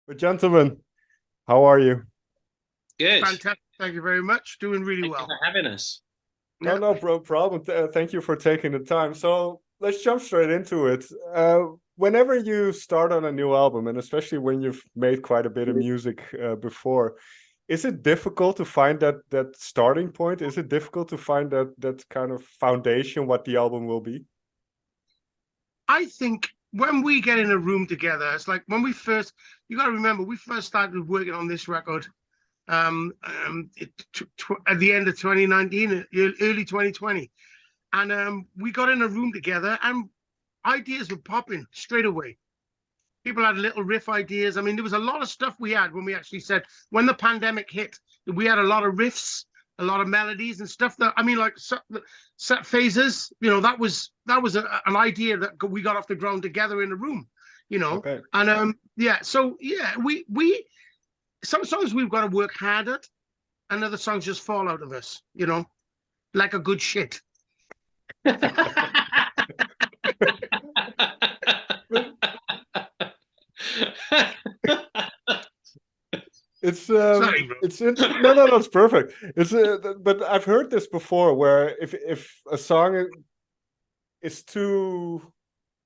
But gentlemen, how are you? Good. Fantastic. Thank you very much. Doing really Thank well. you for having us. No, no problem. Thank you for taking the time. So let's jump straight into it. Whenever you start on a new album, and especially when you've made quite a bit of music before, is it difficult to find that starting point? Is it difficult to find that kind of foundation, what the album will be? I think when we get in a room together, it's like when you got to remember, we first started working on this record at the end of 2019, early 2020. And we got in a room together and ideas were popping straight away. People had little riff ideas. I mean, there was a lot of stuff we had when we actually said, when the pandemic hit, we had a lot of riffs, a lot of melodies and stuff that, I mean, like set phases, that was an idea that we got off the ground together in a room, Okay. And we some songs we've got to work hard at, and other songs just fall out of us, like a good shit. It's no, it's perfect. But I've heard this before, where if a song is too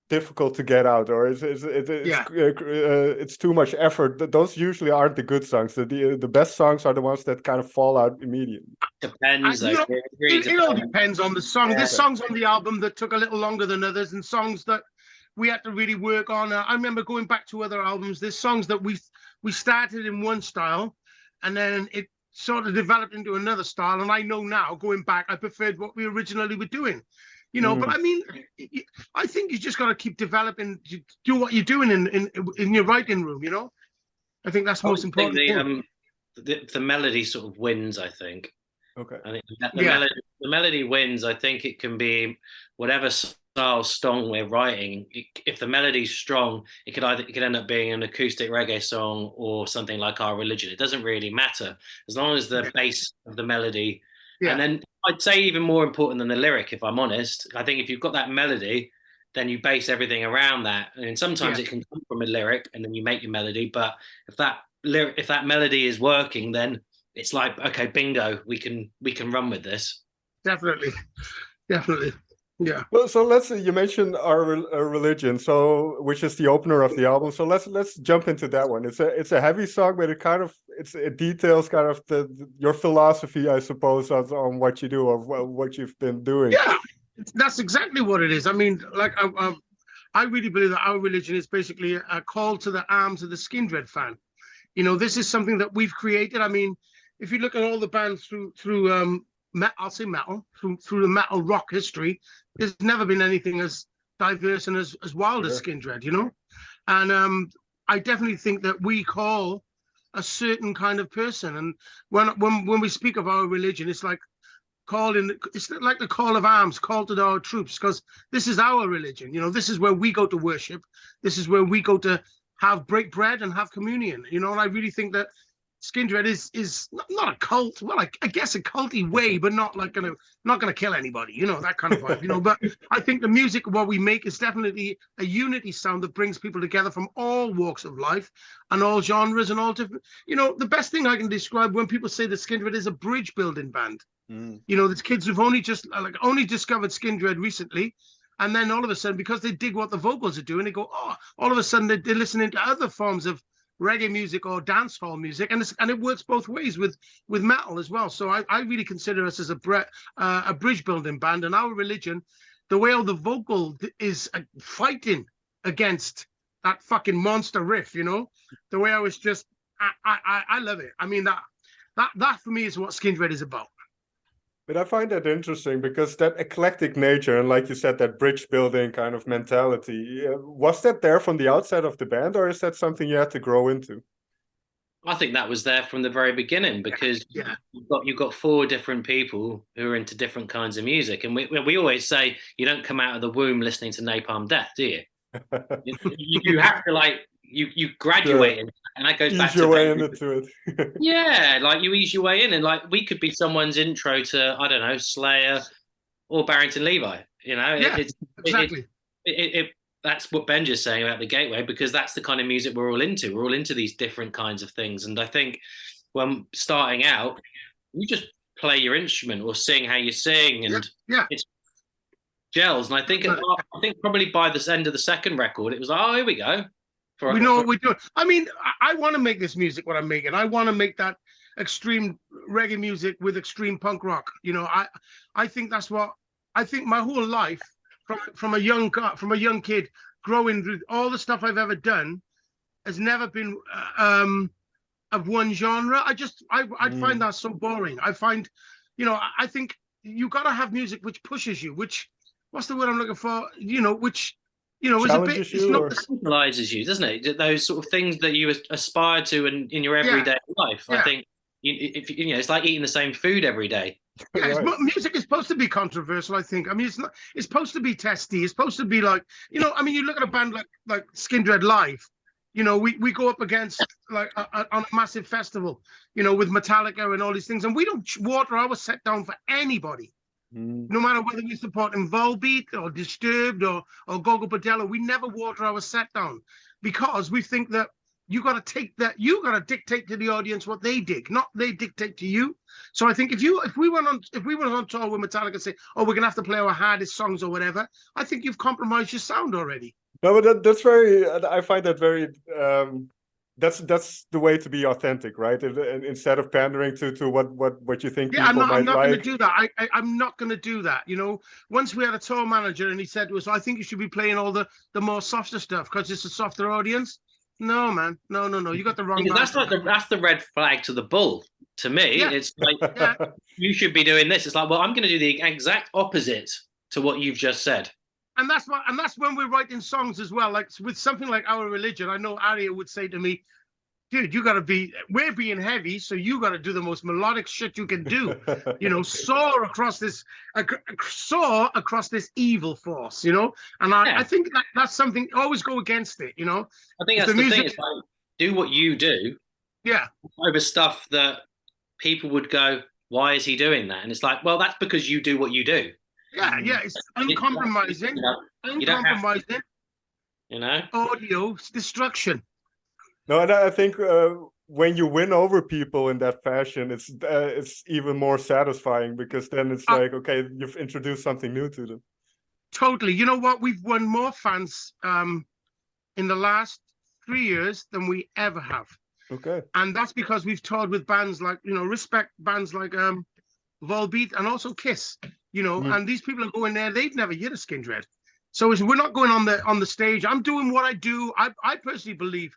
difficult to get out, or it's too much effort, those usually aren't the good songs. The best songs are the ones that kind of fall out immediately. Depends. It all depends on the song. There's songs on the album that took a little longer than others, and songs that we had to really work on. I remember going back to other albums. There's songs that we started in one style, and then it sort of developed into another style. And I know now, going back, I preferred what we originally were doing. But I mean, I think you just got to keep developing, do what you're doing in your writing room. I think that's most important. The melody sort of wins, I think. Okay. I think the melody wins. I think it can be whatever style song we're writing. If the melody's strong, it could end up being an acoustic reggae song or something like Our Religion. It doesn't really matter as long as the base of the melody. Yeah. And then I'd say even more important than the lyric, if I'm honest. I think if you've got that melody, then you base everything around that. And sometimes it can come from a lyric, and then you make your melody. But if that melody is working, then it's like, okay, bingo, we can run with this. Definitely. Yeah. Well, so you mentioned Our Religion, which is the opener of the album. So let's jump into that one. It's a heavy song, but it details kind of your philosophy, I suppose, on what you do or what you've been doing. Yeah, that's exactly what it is. I mean, like I really believe that Our Religion is basically a call to the arms of the Skindred fan. This is something that we've created. I mean, if you look at all the bands through I'll say metal, through the metal rock history, there's never been anything as diverse and as wild as Skindred, And I definitely think that we call a certain kind of person. And when we speak of Our Religion, it's like it's like the call of arms, call to our troops, because this is our religion. This is where we go to worship. This is where we go to break bread and have communion. And I really think that Skindred is not a cult. Well, I guess a culty way, but not gonna kill anybody. That kind of vibe. But I think the music, what we make, is definitely a unity sound that brings people together from all walks of life and all genres and all different. The best thing I can describe when people say that Skindred is a bridge building band. There's kids who've only discovered Skindred recently. And then all of a sudden, because they dig what the vocals are doing, they go, oh, all of a sudden they're listening to other forms of reggae music or dance hall music, and it works both ways with metal as well. So I really consider us as a bridge building band. And Our Religion, the way all the vocal is fighting against that fucking monster riff, the way I was just I love it. I mean, that for me is what Skindred is about. But I find that interesting because that eclectic nature, and like you said, that bridge building kind of mentality, was that there from the outside of the band, or is that something you had to grow into? I think that was there from the very beginning, because you've got four different people who are into different kinds of music. And we always say you don't come out of the womb listening to Napalm Death, do you? you have to you graduate in, and that goes back to your way into it. Yeah, like you ease your way in, and like we could be someone's intro to, I don't know, Slayer or Barrington Levy. Exactly. that's what Benji's saying about the Gateway, because that's the kind of music we're all into. We're all into these different kinds of things. And I think when starting out, you just play your instrument or sing how you sing, and it's gels. And I think probably by the end of the second record, it was like, oh, here we go. We know what we're doing. I mean, I want to make this music what I'm making. I want to make that extreme reggae music with extreme punk rock. You know, I think that's what I think. My whole life, from a young kid growing through all the stuff I've ever done, has never been of one genre. I find that so boring. I find, you know, I think you got to have music which pushes you. Which, what's the word I'm looking for? You know, which, you know, is a bit. It's not symbolizes you, doesn't it? Those sort of things that you aspire to in your everyday life. I think if you know, it's like eating the same food every day. Yeah, music is supposed to be controversial, I think. I mean, it's not. It's supposed to be testy. It's supposed to be like, you know, I mean, you look at a band like Skindred live. You know, we go up against like on a massive festival, you know, with Metallica and all these things, and we don't water our set down for anybody. No matter whether we support L.O.V.E or Disturbed or Gogo Bordello, we never water our set down, because we think that you got to dictate to the audience what they dig, not they dictate to you. So I think if we went on tour with Metallica and say, oh, we're gonna have to play our hardest songs or whatever, I think you've compromised your sound already. No, but that's very. I find that very. That's the way to be authentic, right? Instead of pandering to what you think people might like. I'm not going to do that. I'm not going to do that. You know, once we had a tour manager and he said to us, I think you should be playing all the more softer stuff because it's a softer audience. No, man. No. You got the wrong. That's the red flag to the bull. To me, it's like you should be doing this. It's like, well, I'm going to do the exact opposite to what you've just said. And that's when we're writing songs as well. Like with something like Our Religion, I know Arya would say to me, dude, we're being heavy, so you got to do the most melodic shit you can do. You know, soar across this evil force, you know? And I think that's something, always go against it, you know? I think that's the thing, is like, do what you do. Yeah. Over stuff that people would go, why is he doing that? And it's like, well, that's because you do what you do. Yeah, it's uncompromising. Uncompromising. You know? Audio destruction. No, and I think when you win over people in that fashion, it's even more satisfying, because then it's like, okay, you've introduced something new to them. Totally. You know what? We've won more fans in the last 3 years than we ever have. Okay. And that's because we've toured with bands like, you know, respect bands like Volbeat and also Kiss. You know, and these people are going there, they've never heard of Skindred. So we're not going on the stage. I'm doing what I do. I personally believe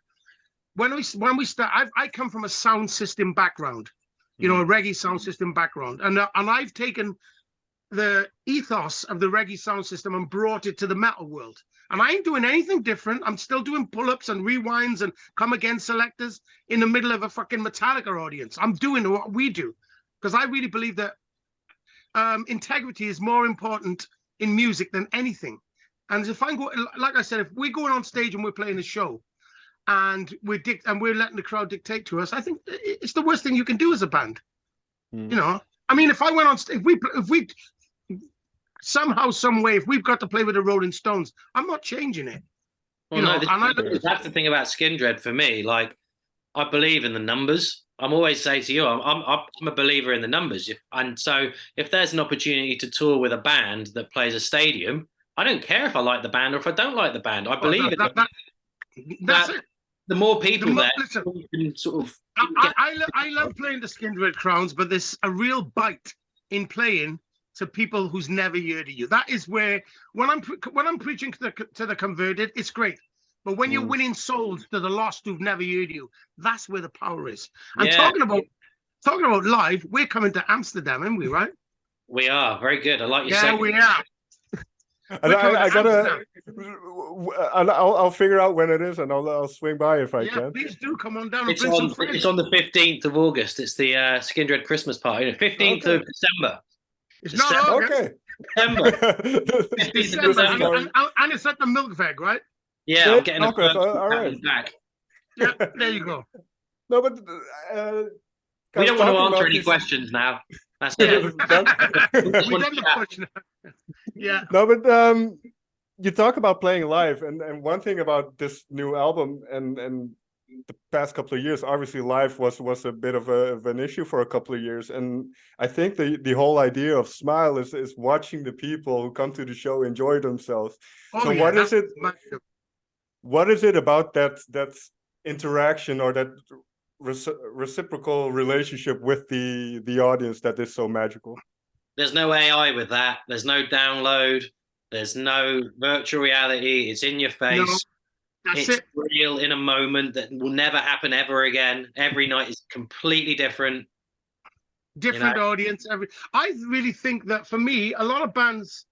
when we start, I come from a sound system background, you know, a reggae sound system background. And I've taken the ethos of the reggae sound system and brought it to the metal world. And I ain't doing anything different. I'm still doing pull-ups and rewinds and come again selectors in the middle of a fucking Metallica audience. I'm doing what we do, because I really believe that integrity is more important in music than anything. And if like I said, if we're going on stage and we're playing a show and we're letting the crowd dictate to us, I think it's the worst thing you can do as a band. You know, I mean, if I went on stage, if we somehow, some way, if we've got to play with the Rolling Stones, I'm not changing it. Well, that's the thing about Skindred for me. Like, I believe in the numbers. I'm always saying to you, I'm a believer in the numbers. And so if there's an opportunity to tour with a band that plays a stadium, I don't care if I like the band or if I don't like the band. I believe that's it. The more people can sort of... I love playing the Skindred crowns, but there's a real bite in playing to people who's never heard of you. That is where, when I'm preaching to the converted, it's great. But when you're winning souls to the lost who've never heard you, that's where the power is. And talking about live, we're coming to Amsterdam, aren't we, right? We are. Very good. I like your Yeah, we are. I'll figure out when it is, and I'll swing by if I can. Yeah, please do come on down. It's on the 15th of August. It's the Skindred Christmas party. 15th of December. It's not August. Okay. December. It's December. And it's at the Milk Veg, right? Yeah, I'm getting all right. back. Yeah, there you go. No, but we don't want to answer any questions now. That's it. We done the question. Yeah. No, but you talk about playing live, and one thing about this new album and the past couple of years, obviously live was a bit of an issue for a couple of years, and I think the whole idea of Smile is watching the people who come to the show enjoy themselves. So what is it about that interaction or that reciprocal relationship with the audience that is so magical? There's no AI with that. There's no download. There's no virtual reality. It's in your face. No, it's real in a moment that will never happen ever again. Every night is completely different. Different audience. I really think that for me, a lot of bands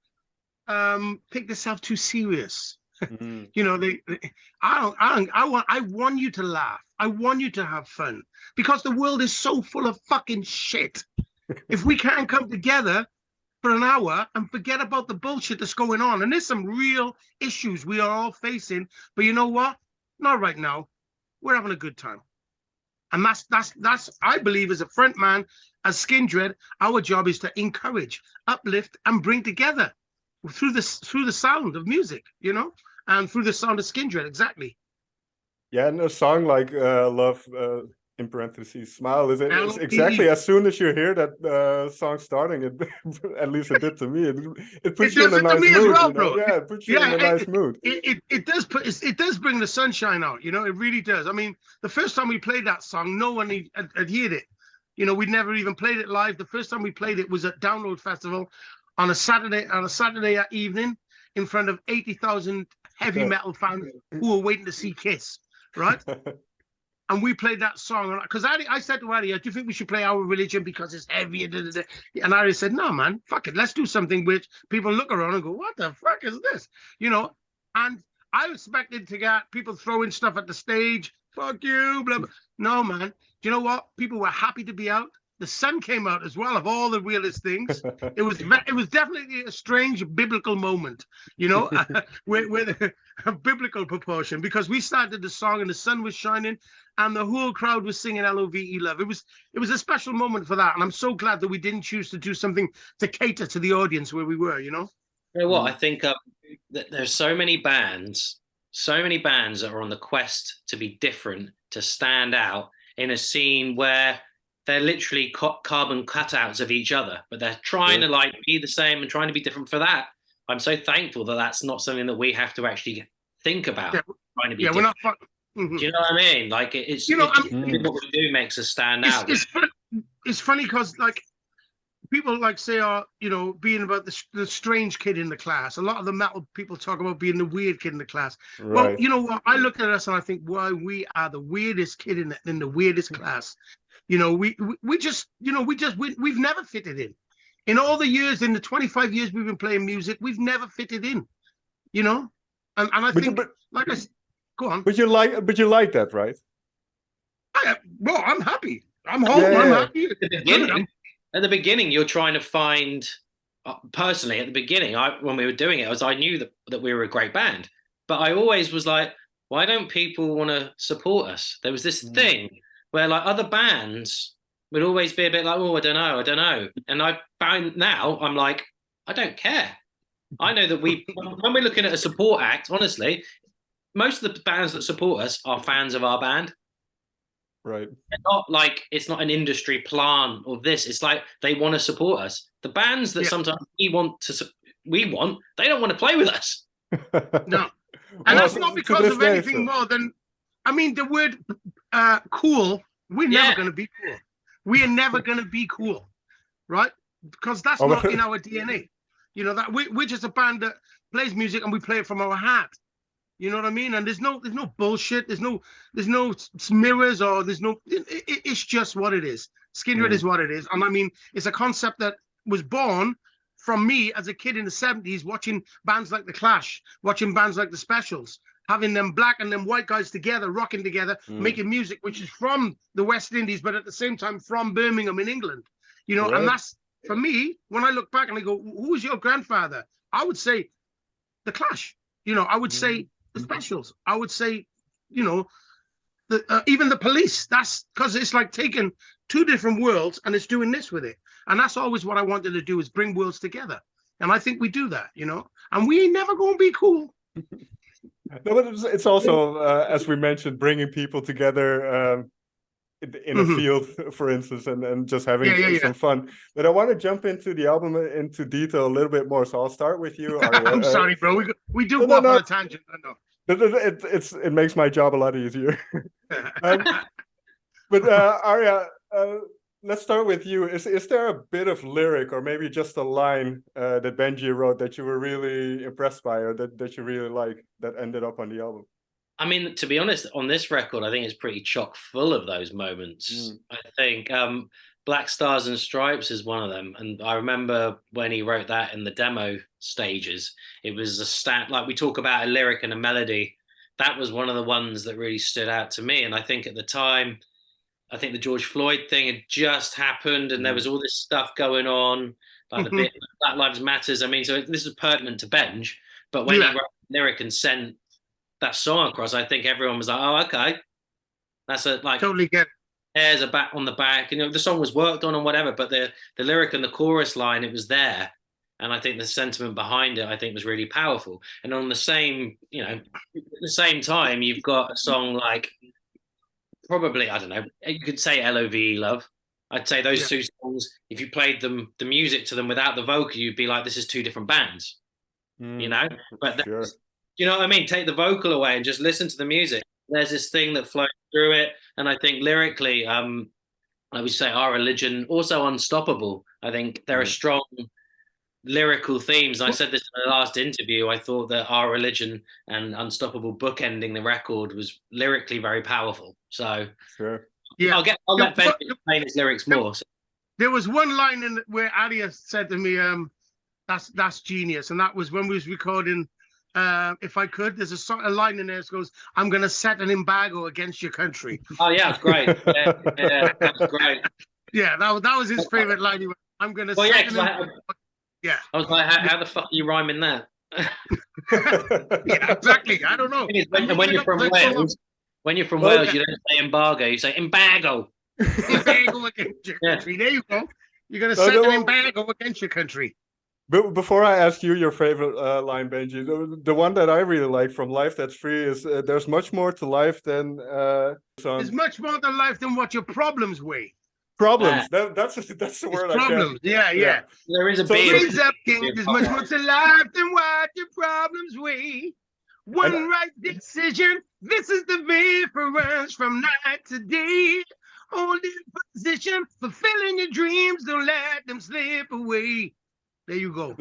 take themselves too serious. Mm-hmm. You know, I want you to laugh. I want you to have fun, because the world is so full of fucking shit. If we can't come together for an hour and forget about the bullshit that's going on, and there's some real issues we are all facing, but you know what? Not right now. We're having a good time. And that's I believe, as a front man, as Skindred, our job is to encourage, uplift, and bring together through the sound of music, you know, and through the sound of Skindred, exactly. Yeah, and a song like L.O.V.E, in parentheses, Smile, is exactly as soon as you hear that song starting, it at least it did to me. It puts you in a nice mood. Well, bro. Yeah, it puts you in a nice mood. It does bring the sunshine out, you know, it really does. I mean, the first time we played that song, no one had heard it. You know, we'd never even played it live. The first time we played it was at Download Festival on a Saturday evening in front of 80,000 heavy metal fans who were waiting to see Kiss, right? And we played that song, because I said to Arya, do you think we should play Our Religion because it's heavy? And Arya said, no, man, fuck it. Let's do something which people look around and go, what the fuck is this? You know, and I expected to get people throwing stuff at the stage. Fuck you, blah, blah. No, man. Do you know what? People were happy to be out. The sun came out as well, of all the weirdest things. It was definitely a strange biblical moment, you know, with a biblical proportion, because we started the song and the sun was shining and the whole crowd was singing L.O.V.E, love. It was a special moment for that. And I'm so glad that we didn't choose to do something to cater to the audience where we were, you know? You know what? I think that there's so many bands that are on the quest to be different, to stand out in a scene where they're literally carbon cutouts of each other, but they're trying to like be the same and trying to be different. For that, I'm so thankful that that's not something that we have to actually think about. Trying to be different. We're not. Mm-hmm. Do you know what I mean? Like it's, you know, what we do makes us stand out. It's funny because like people like say, you know, being about the strange kid in the class. A lot of the metal people talk about being the weird kid in the class. Right. Well, you know what? I look at us and I think, well, we are the weirdest kid in the weirdest class. You know, we've never fitted in. In all the years, in the 25 years we've been playing music, we've never fitted in. You know, and I think, like I said, go on. But you like that, right? Well, I'm happy. I'm home. Yeah. I'm happy. At the beginning, you're trying to find. Personally, at the beginning, when we were doing it, I knew that we were a great band, but I always was like, why don't people want to support us? There was this thing where like other bands would always be a bit like, oh, I don't know. And I found now I'm like, I don't care. I know that when we're looking at a support act, honestly, most of the bands that support us are fans of our band. Right. They're not like, it's not an industry plant or this. It's like they want to support us. The bands that sometimes we want, they don't want to play with us. No. And that's not because of anything more than, I mean, the word cool, we're never going to be cool. We are never going to be cool, right? Because that's not in our DNA. You know, that we're just a band that plays music and we play it from our heart. You know what I mean? And there's no bullshit. There's no mirrors or it's just what it is. Skindred is what it is. And I mean, it's a concept that was born from me as a kid in the 70s, watching bands like The Clash, watching bands like The Specials, having them black and them white guys together, rocking together, making music, which is from the West Indies, but at the same time from Birmingham in England. You know, and that's, for me, when I look back and I go, who was your grandfather? I would say The Clash. You know, I would say The Specials. I would say, you know, even The Police. That's because it's like taking two different worlds and it's doing this with it. And that's always what I wanted to do, is bring worlds together. And I think we do that, and we ain't never gonna be cool. No, but it's also, as we mentioned, bringing people together in a field, for instance, and just having some fun. But I want to jump into the album into detail a little bit more. So I'll start with you, Arya. I'm sorry, bro. We do go off on a tangent. I know. It makes my job a lot easier. But Arya, let's start with you. Is there a bit of lyric or maybe just a line that Benji wrote that you were really impressed by or that you really like that ended up on the album? I mean, to be honest, on this record, I think it's pretty chock full of those moments. I think Black Stars and Stripes is one of them. And I remember when he wrote that in the demo stages, it was a stat, like we talk about a lyric and a melody. That was one of the ones that really stood out to me. And I think at the time, I think the George Floyd thing had just happened and there was all this stuff going on, like the bit Black Lives Matters. I mean, so this is pertinent to Benj, but when he wrote the lyric and sent that song across, I think everyone was like, oh, okay. That's totally get it. There's a bat on the back. And the song was worked on and whatever, but the lyric and the chorus line, it was there. And I think the sentiment behind it, I think, was really powerful. And on the same, at the same time, you've got a song like, probably, I don't know, you could say L.O.V.E, Love. I'd say those two songs, if you played the music to them without the vocal, you'd be like, this is two different bands, But sure. You know what I mean? Take the vocal away and just listen to the music. There's this thing that flows through it. And I think lyrically, I would say Our Religion, also Unstoppable. I think there are strong lyrical themes. I said this in the last interview. I thought that Our Religion and Unstoppable bookending the record was lyrically very powerful. So sure. Yeah, I'll let Ben explain his lyrics more. So. There was one line where Arya said to me, that's genius. And that was when we was recording If I Could. There's a line in there that goes, I'm going to set an embargo against your country. Oh, yeah, it's great. Yeah, that's great. Yeah, that was his favorite line. He went, I'm going to set an embargo. Yeah. I was like, how the fuck are you rhyming that? Yeah, exactly. I don't know. When you're from Wales, you don't say embargo, you say embargo. Embargo against your country. There you go. You're going to set an embargo against your country. But before I ask you your favorite line, Benji, the one that I really like from Life That's Free is there's much more to life than there's much more to life than what your problems weigh. Problems. That's the word I problems. Yeah. There is a raise up, King. There's much more to life than what your problems weigh. One right decision. This is the difference from night to day. Holding position, fulfilling your dreams. Don't let them slip away. There you go.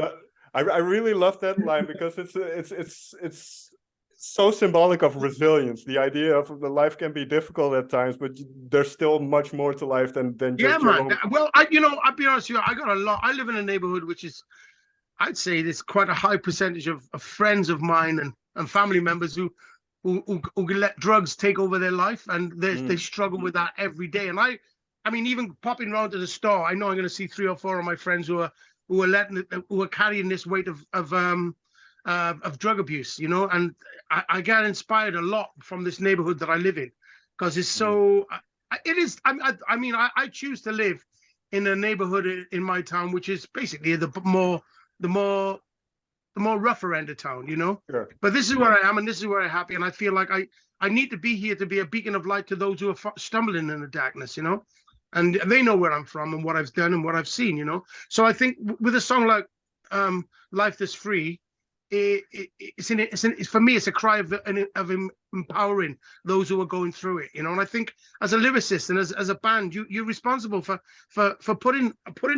I really love that line because it's so symbolic of resilience. The idea of the life can be difficult at times, but there's still much more to life than just your own. Well, I'll be honest with you. I got a lot. I live in a neighborhood which is, I'd say, there's quite a high percentage of friends of mine and family members who let drugs take over their life, and they struggle with that every day. And I mean, even popping around to the store, I know I'm going to see 3 or 4 of my friends who are carrying this weight of drug abuse, and I get inspired a lot from this neighborhood that I live in, because it's so. It is. I mean, I choose to live in a neighborhood in my town, which is basically the more rougher end of town, Sure. But this is where I am, and this is where I'm happy, and I feel like I need to be here to be a beacon of light to those who are stumbling in the darkness, and they know where I'm from and what I've done and what I've seen, So I think with a song like Life That's Free, it's for me, it's a cry of empowering those who are going through it, And I think as a lyricist and as a band, you're responsible for putting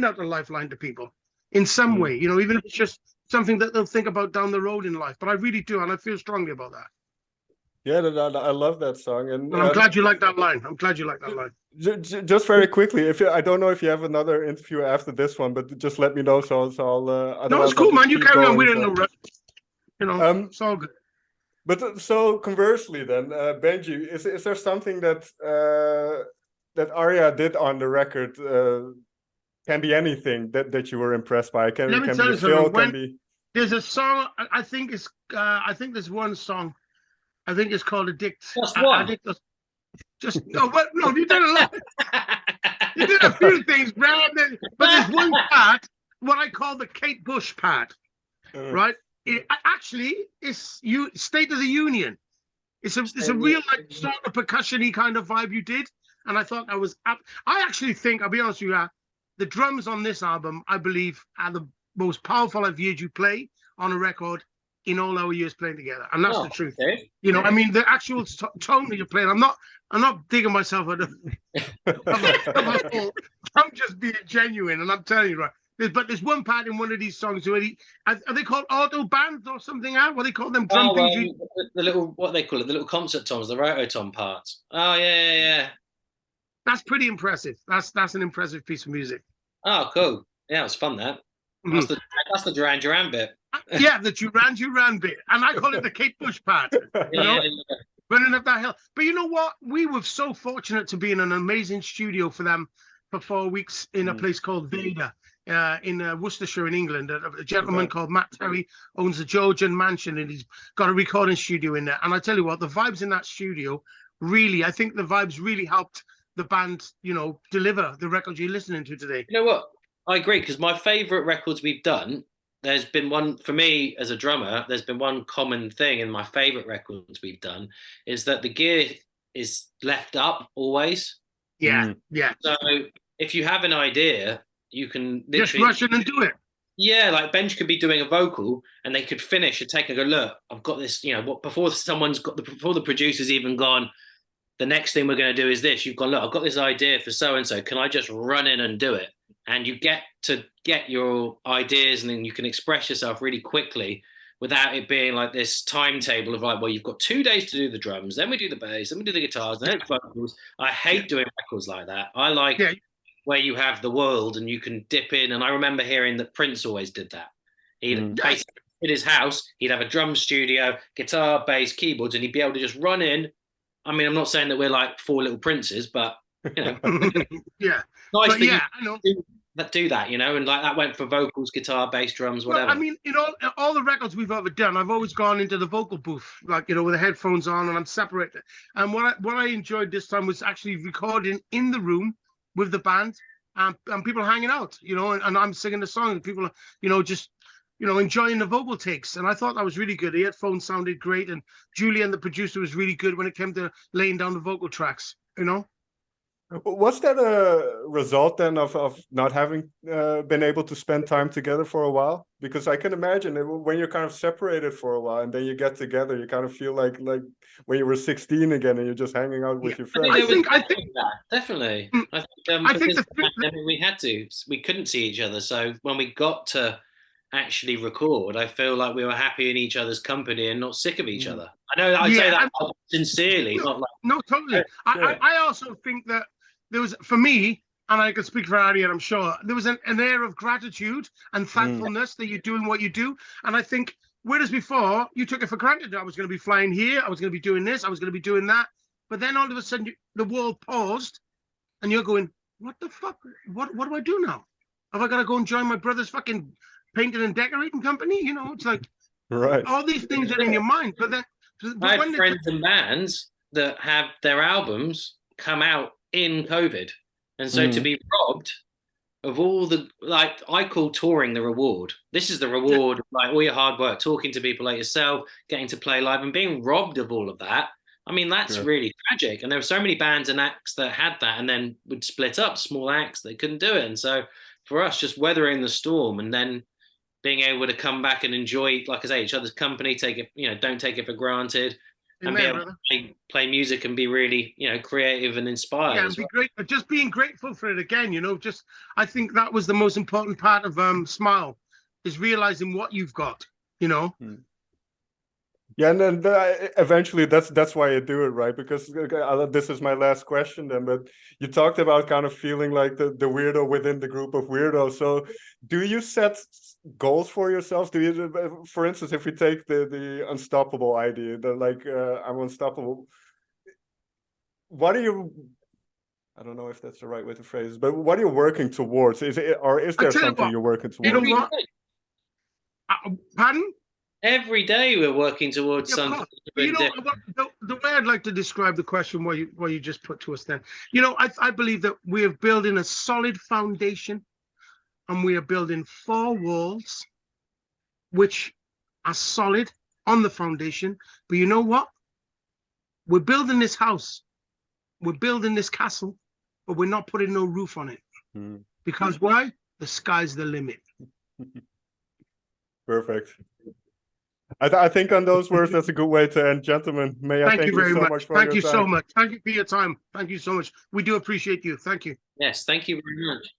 out a lifeline to people in some way, even if it's just something that they'll think about down the road in life. But I really do, and I feel strongly about that. Yeah, I love that song, and I'm glad you like that line. Just very quickly, I don't know if you have another interview after this one, but just let me know. So I'll. No, it's cool, man. You carry on. We're in no rush. It's all good. But so conversely, then, Benji, is there something that Arya did on the record? Can be anything that you were impressed by. Can be a film. Can be. There's a song. I think there's one song. I think it's called Addict. Just one. No, you did a lot. You did a few things, Brad. But there's one part what I call the Kate Bush part, right? It actually is State of the Union. It's a real like sort of percussion-y kind of vibe you did, and I thought that was up. I actually think, I'll be honest with you, the drums on this album, I believe, are the most powerful I've heard you play on a record in all our years playing together, and that's the truth. Okay. You know, I mean, the actual tone that you're playing. I'm not digging myself at I'm just being genuine, and I'm telling you, right. But there's one part in one of these songs where are they called auto bands or something? What do they call them? Drum things? The little, what they call it, the little concert toms, the rototom parts. Oh yeah. That's pretty impressive. That's an impressive piece of music. Oh, cool. Yeah, it was fun. That's the Duran Duran bit. Yeah, the Duran bit, and I call it the Kate Bush part. Yeah. Running up that hill. But you know what? We were so fortunate to be in an amazing studio for them for 4 weeks in a place called Veda. In Worcestershire in England, a gentleman called Matt Terry owns a Georgian mansion, and he's got a recording studio in there. And I tell you what, the vibes in that studio really, I think the vibes really helped the band, you know, deliver the records you're listening to today. You know what? I agree, because my favourite records we've done, there's been one, for me as a drummer, there's been one common thing in my favourite records we've done, is that the gear is left up always. Yeah. So if you have an idea, you can just rush in and do it. Yeah, like Benji could be doing a vocal and they could finish and take and go, look, I've got this, you know, before the producer's even gone, the next thing we're going to do is this. You've gone, look, I've got this idea for so-and-so. Can I just run in and do it? And you get to get your ideas, and then you can express yourself really quickly without it being like this timetable of like, well, you've got 2 days to do the drums, then we do the bass, then we do the guitars, then it's vocals. I hate doing records like that. I like where you have the world and you can dip in. And I remember hearing that Prince always did that. He'd basically in his house, he'd have a drum studio, guitar, bass, keyboards, and he'd be able to just run in. I mean, I'm not saying that we're like 4 little princes, but you know, nice thing I know. That do that, you know, and like that went for vocals, guitar, bass, drums, whatever. Well, I mean, in all the records we've ever done, I've always gone into the vocal booth, like, you know, with the headphones on, and I'm separated. And what I enjoyed this time was actually recording in the room with the band and people hanging out, you know, and I'm singing the song and people, you know, just, you know, enjoying the vocal takes. And I thought that was really good. The headphones sounded great, and Julian, the producer, was really good when it came to laying down the vocal tracks, you know. Was that a result then of not having been able to spend time together for a while? Because I can imagine when you're kind of separated for a while and then you get together, you kind of feel like when you were 16 again and you're just hanging out with your friends. I think that, definitely. I think we couldn't see each other. So when we got to actually record, I feel like we were happy in each other's company and not sick of each other. I know I say that sincerely, not like... No, totally. I also think that there was, for me, and I can speak for Arya, I'm sure, there was an air of gratitude and thankfulness that you're doing what you do. And I think, whereas before, you took it for granted. I was going to be flying here, I was going to be doing this, I was going to be doing that. But then all of a sudden, the world paused, and you're going, what the fuck? What do I do now? Have I got to go and join my brother's fucking painting and decorating company? You know, it's like all these things are in your mind. But then, I have friends and bands that have their albums come out in COVID, and so to be robbed of all the, like, I call touring the reward. This is the reward, like all your hard work, talking to people like yourself, getting to play live, and being robbed of all of that. I mean, that's really tragic. And there were so many bands and acts that had that, and then would split up, small acts that couldn't do it. And so for us, just weathering the storm and then being able to come back and enjoy, like I say, each other's company, take it, you know, don't take it for granted. And be able to play music and be really, you know, creative and inspired. Yeah, and be great. Just being grateful for it again, you know. Just, I think that was the most important part of Smile, is realizing what you've got, you know. Yeah, and then eventually that's why you do it, right? Because this is my last question then, but you talked about kind of feeling like the weirdo within the group of weirdos. So do you set goals for yourselves? Do you, for instance, if we take the unstoppable idea, I'm unstoppable, what are you, I don't know if that's the right way to phrase it, but what are you working towards? Is there something you're working towards? You know what? Pardon? Every day we're working towards something. You know, the way I'd like to describe the question what you just put to us then, you know, I believe that we are building a solid foundation and we are building 4 walls, which are solid on the foundation. But you know what? We're building this house, we're building this castle, but we're not putting no roof on it. Because why? The sky's the limit. Perfect. I think on those words, that's a good way to end. Gentlemen, may I thank you very so much for Thank your you time. so much. Thank you for your time. Thank you so much. We do appreciate you. Thank you. Yes, thank you very much.